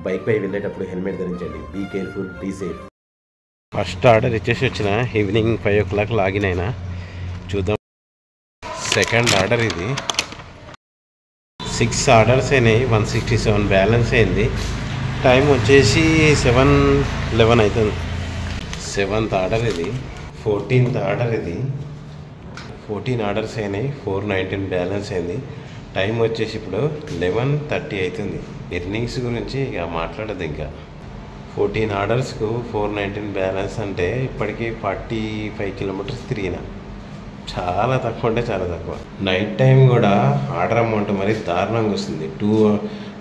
Bike పై వెళ్ళేటప్పుడు helmet ధరించండి. Be careful, be safe. First order ఇచ్చేసి వచ్చిన ఈవినింగ్ 5 o'clock లాగిన్ అయినా. చూద్దాం. సెకండ్ ఆర్డర్ ఇది. 6 ఆర్డర్స్ అయినాయి. 167 బ్యాలెన్స్ అయింది. టైం వచ్చేసి 7:11 అవుతుంది. 7th ఆర్డర్ ఇది. 14th ఆర్డర్ ఇది. 14 ఆర్డర్స్ అయినాయి. 419 బ్యాలెన్స్ అయింది. టైం వచ్చేసి ఇప్పుడు 11:30 అవుతుంది. ఎర్నింగ్స్ గురించి ఇక మాట్లాడదు. ఇంకా 14 ఆర్డర్స్కు 419 బ్యాలెన్స్ అంటే ఇప్పటికీ 45 kilometers తిరిగిన. చాలా తక్కువ అంటే చాలా తక్కువ. నైట్ టైం కూడా ఆర్డర్ అమౌంట్ మరి దారుణంగా వస్తుంది.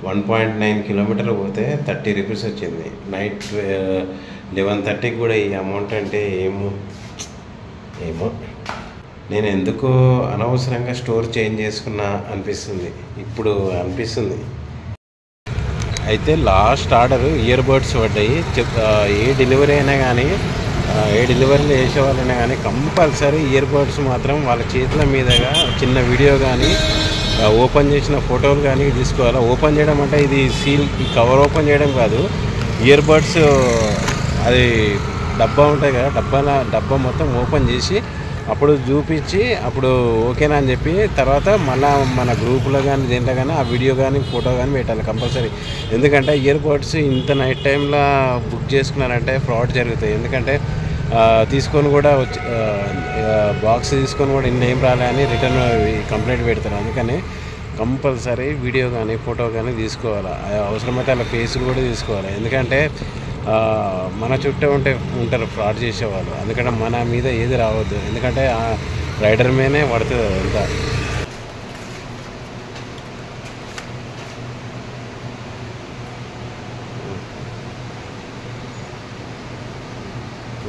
1.9 kilometers పోతే 30 rupees వచ్చింది. నైట్ 11:30కి కూడా ఈ అమౌంట్ అంటే ఏమో నేను ఎందుకో అనవసరంగా స్టోర్ చేంజ్ చేసుకున్నా అనిపిస్తుంది. ఇప్పుడు అనిపిస్తుంది. అయితే లాస్ట్ ఆర్డర్ ఇయర్ బడ్స్ పడ్డాయి. ఏ డెలివరీ అయినా కానీ, ఏ డెలివరీలు చేసే వాళ్ళైనా కానీ కంపల్సరీ ఇయర్ బడ్స్ మాత్రం వాళ్ళ చేతుల మీదుగా చిన్న వీడియో కానీ, ఓపెన్ చేసిన ఫోటోలు కానీ తీసుకోవాలి. ఓపెన్ చేయడం అంటే ఇది సీల్, ఈ కవర్ ఓపెన్ చేయడం కాదు. ఇయర్ బడ్స్ అది డబ్బా ఉంటుంది కదా, డబ్బా మొత్తం ఓపెన్ చేసి అప్పుడు చూపించి అప్పుడు ఓకేనా అని చెప్పి తర్వాత మళ్ళీ మన గ్రూప్లో కానీ దేంట్లో కానీ ఆ వీడియో కానీ ఫోటో కానీ పెట్టాలి కంపల్సరీ. ఎందుకంటే ఇయర్ బడ్స్ ఇంత నైట్ టైంలో బుక్ చేసుకున్నారంటే ఫ్రాడ్ జరుగుతాయి. ఎందుకంటే తీసుకొని కూడా వచ్చి బాక్స్ తీసుకొని కూడా ఏం రాలే అని రిటర్న్ కంప్లైంట్ పెడతారు. అందుకని కంపల్సరీ వీడియో కానీ ఫోటో కానీ తీసుకోవాలి. అవసరమైతే అలా ఫేసులు కూడా తీసుకోవాలి. ఎందుకంటే మన చుట్టూ ఉంటారు ఫ్రాడ్ చేసేవాళ్ళు. ఎందుకంటే మన మీద ఏది రావద్దు. ఎందుకంటే ఆ రైడర్ మీదనే పడుతుంది అంతా.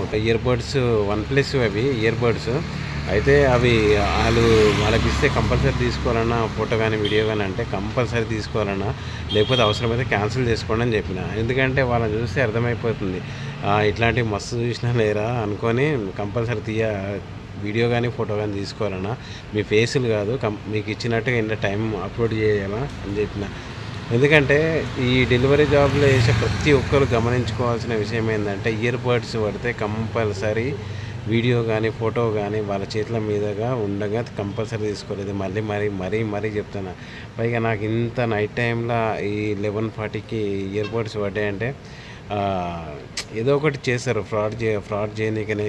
ఒక ఇయర్ బడ్స్ OnePlus అవి ఇయర్ బడ్స్ అయితే అవి వాళ్ళకి ఇస్తే కంపల్సరీ తీసుకోవాలన్నా ఫోటో కానీ వీడియో కానీ అంటే కంపల్సరీ తీసుకోవాలన్నా, లేకపోతే అవసరమైతే క్యాన్సిల్ చేసుకోండి అని చెప్పిన. ఎందుకంటే వాళ్ళని చూస్తే అర్థమైపోతుంది ఇట్లాంటివి మస్తు చూసినా లేరా అనుకొని కంపల్సరీ వీడియో కానీ ఫోటో కానీ తీసుకోవాలన్నా మీ ఫేసులు కాదు మీకు ఇచ్చినట్టుగా ఇంత టైం అప్లోడ్ చేయాలా అని చెప్పిన. ఎందుకంటే ఈ డెలివరీ జాబ్లో చేసే ప్రతి ఒక్కరు గమనించుకోవాల్సిన విషయం ఏంటంటే ఇయర్ బడ్స్ పడితే కంపల్సరీ వీడియో కానీ ఫోటో కానీ వాళ్ళ చేతుల మీదుగా ఉండగా కంపల్సరీ తీసుకోలేదు. మరీ చెప్తాను. పైగా నాకు ఇంత నైట్ టైంలో ఈ 11:40కి ఇయర్ బడ్స్ పడ్డాయంటే ఏదో ఒకటి చేస్తారు ఫ్రాడ్ చేయనీకనే.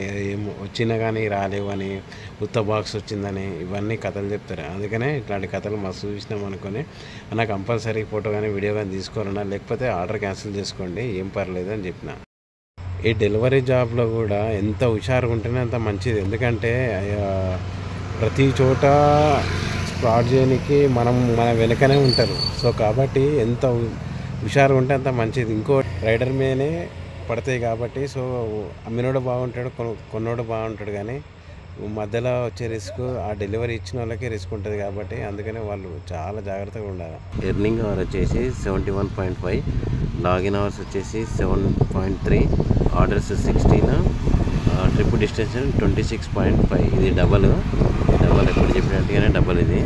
వచ్చినా కానీ రాలేవు అని, ఉత్త బాక్స్ వచ్చిందని ఇవన్నీ కథలు చెప్తారు. అందుకనే ఇట్లాంటి కథలు మస్తు చూసినాం అనుకొని నాకు కంపల్సరీ ఫోటో కానీ వీడియో కానీ తీసుకోవాలన్నా, లేకపోతే ఆర్డర్ క్యాన్సిల్ చేసుకోండి ఏం పర్లేదు అని చెప్పిన. ఈ డెలివరీ జాబ్లో కూడా ఎంత హుషారుగా ఉంటేనే అంత మంచిది. ఎందుకంటే ప్రతి చోట ఫ్రాడ్ చేయడానికి మన వెనకనే ఉంటారు. సో కాబట్టి ఎంత హుషారుగా ఉంటే అంత మంచిది. ఇంకో రైడర్ మీదనే పడతాయి కాబట్టి సో అమ్మినోడు బాగుంటాడు, కొన్నోడు బాగుంటాడు. కానీ మధ్యలో వచ్చే రిస్క్ ఆ డెలివరీ ఇచ్చిన వాళ్ళకి రిస్క్ ఉంటుంది కాబట్టి అందుకనే వాళ్ళు చాలా జాగ్రత్తగా ఉండాలి. ఎర్నింగ్ అవర్ వచ్చేసి 71.5, లాగిన్ అవర్స్ వచ్చేసి 7.3, ఆర్డర్స్ 16, ట్రిప్ డిస్టెన్స్ 26.5. ఇది డబల్ ఎప్పుడు చెప్పినట్టుగానే డబల్ ఇది.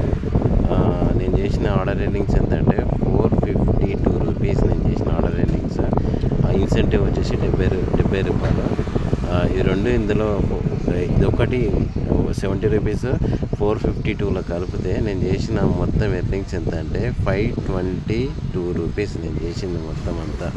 నేను చేసిన ఆర్డర్ ఎర్నింగ్స్ ఎంత అంటే 452 rupees నేను చేసిన ఆర్డర్ ఎర్నింగ్స్. ఇన్సెంటివ్ వచ్చేసి 70 రూపాయలు. ఈ రెండు ఇందులో ఇదొకటి 70 rupees, 452లో కలిపితే నేను చేసిన మొత్తం ఎర్నింగ్స్ ఎంత అంటే 522 rupees నేను చేసింది మొత్తం అంతా.